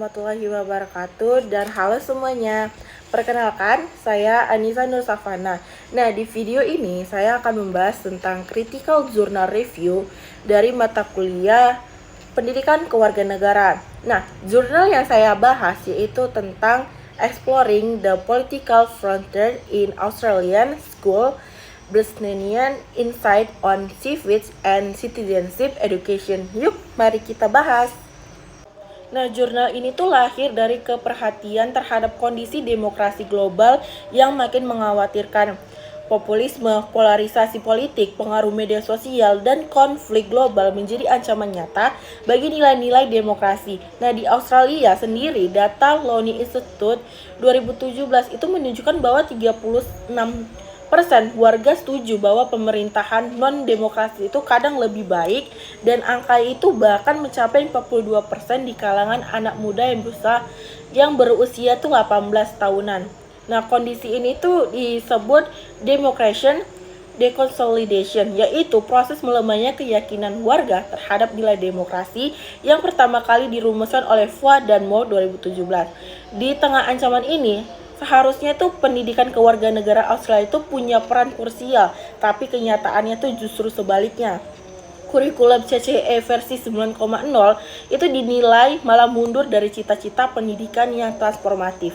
warahmatullahi wabarakatuh dan halo semuanya. Perkenalkan, saya Anissa Nur Safana. Nah, di video ini saya akan membahas tentang Critical Journal Review dari mata kuliah Pendidikan Kewarganegaraan. Nah, jurnal yang saya bahas yaitu tentang Exploring the Political Frontier in Australian School Brisbanian Insight on Civics and Citizenship Education. Yuk, mari kita bahas. Nah, jurnal ini tuh lahir dari keperhatian terhadap kondisi demokrasi global yang makin mengkhawatirkan. Populisme, polarisasi politik, pengaruh media sosial, dan konflik global menjadi ancaman nyata bagi nilai-nilai demokrasi. Nah, di Australia sendiri, data Lowy Institute 2017 itu menunjukkan bahwa 36% warga setuju bahwa pemerintahan non-demokrasi itu kadang lebih baik, dan angka itu bahkan mencapai 42% di kalangan anak muda yang berusia tuh 18 tahunan. Nah, kondisi ini tuh disebut democration deconsolidation, yaitu proses melemahnya keyakinan warga terhadap nilai demokrasi yang pertama kali dirumuskan oleh Fua dan Mo 2017. Di tengah ancaman ini, seharusnya tuh pendidikan kewarganegaraan Australia itu punya peran krusial, tapi kenyataannya tuh justru sebaliknya. Kurikulum CCE versi 9.0 itu dinilai malah mundur dari cita-cita pendidikan yang transformatif.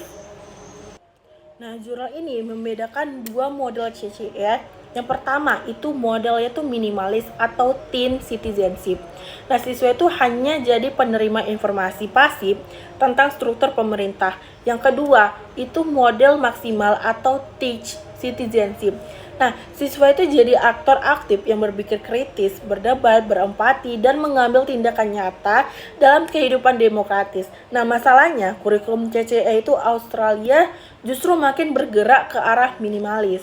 Nah, jurnal ini membedakan dua model CCE. Yang pertama itu modelnya tuh minimalis atau teen citizenship. Nah, siswa itu hanya jadi penerima informasi pasif tentang struktur pemerintah. Yang kedua itu model maksimal atau teach citizenship. Nah, siswa itu jadi aktor aktif yang berpikir kritis, berdebat, berempati, dan mengambil tindakan nyata dalam kehidupan demokratis. Nah, masalahnya kurikulum CCE itu Australia justru makin bergerak ke arah minimalis.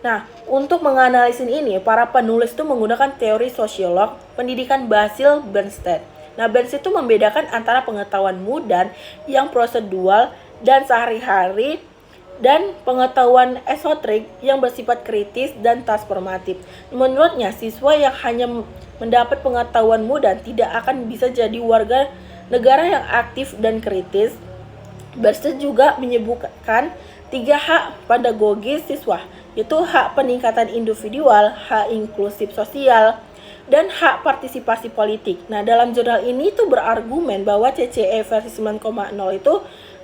Nah, untuk menganalisis ini, para penulis itu menggunakan teori sosiolog pendidikan Basil Bernstein. Nah, Bernstein itu membedakan antara pengetahuan mudah yang prosedural dan sehari-hari dan pengetahuan esoterik yang bersifat kritis dan transformatif. Menurutnya, siswa yang hanya mendapat pengetahuan mudah tidak akan bisa jadi warga negara yang aktif dan kritis. Bernstein juga menyebutkan 3 hak pedagogis siswa, yaitu hak peningkatan individual, hak inklusif sosial, dan hak partisipasi politik. Nah, dalam jurnal ini tuh berargumen bahwa CCE versi 9.0 itu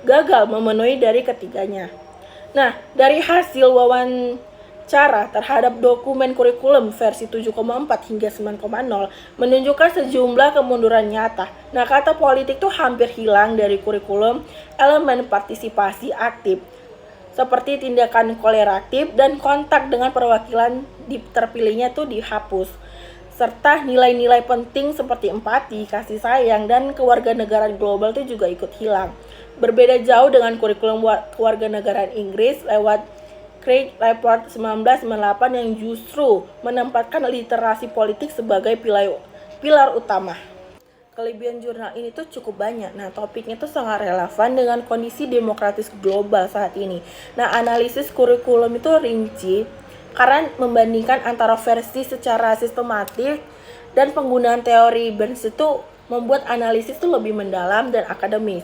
gagal memenuhi dari ketiganya. Nah, dari hasil wawancara terhadap dokumen kurikulum versi 7.4 hingga 9.0 menunjukkan sejumlah kemunduran nyata. Nah, kata politik tuh hampir hilang dari kurikulum. Elemen partisipasi aktif seperti tindakan kolektif dan kontak dengan perwakilan terpilihnya tuh dihapus, serta nilai-nilai penting seperti empati, kasih sayang, dan kewarganegaraan global itu juga ikut hilang. Berbeda jauh dengan kurikulum kewarganegaraan Inggris lewat Craig Report 1998 yang justru menempatkan literasi politik sebagai pilar utama. Kelebihan jurnal ini tuh cukup banyak. Nah, topiknya tuh sangat relevan dengan kondisi demokratis global saat ini. Nah, analisis kurikulum itu rinci karena membandingkan antara versi secara sistematik dan penggunaan teori Bernstein itu membuat analisis itu lebih mendalam dan akademis.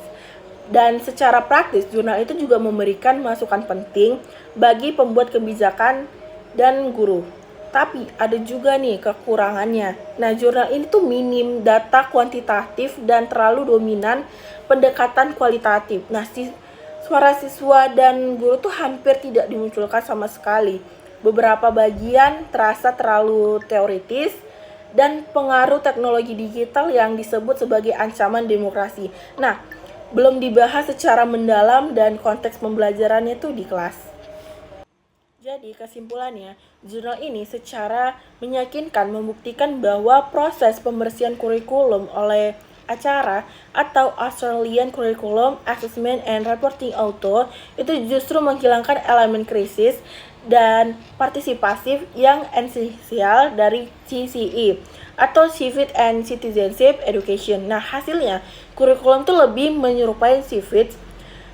Dan secara praktis, jurnal itu juga memberikan masukan penting bagi pembuat kebijakan dan guru. Tapi ada juga nih kekurangannya. Nah, jurnal ini tuh minim data kuantitatif dan terlalu dominan pendekatan kualitatif. Nah, suara siswa dan guru tuh hampir tidak dimunculkan sama sekali. Beberapa bagian terasa terlalu teoritis dan pengaruh teknologi digital yang disebut sebagai ancaman demokrasi. Nah, belum dibahas secara mendalam dan konteks pembelajarannya tuh di kelas. Jadi kesimpulannya, jurnal ini secara meyakinkan membuktikan bahwa proses pembersihan kurikulum oleh acara atau Australian Curriculum Assessment and Reporting Authority itu justru menghilangkan elemen krisis dan partisipasif yang esensial dari CCE atau Civics and Citizenship Education. Nah, hasilnya kurikulum itu lebih menyerupai civics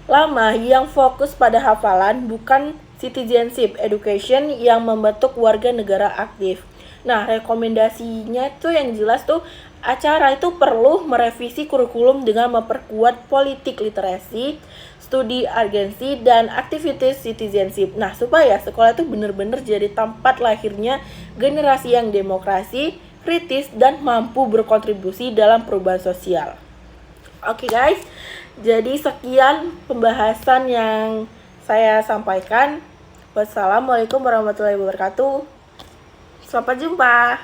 lama yang fokus pada hafalan, bukan citizenship education yang membentuk warga negara aktif. Nah, rekomendasinya tuh yang jelas tuh acara itu perlu merevisi kurikulum dengan memperkuat politik literasi, studi agensi, dan aktivitas citizenship. Nah, supaya sekolah itu benar-benar jadi tempat lahirnya generasi yang demokrasi, kritis, dan mampu berkontribusi dalam perubahan sosial. Oke guys, jadi sekian pembahasan yang saya sampaikan. Wassalamualaikum warahmatullahi wabarakatuh. Sampai jumpa.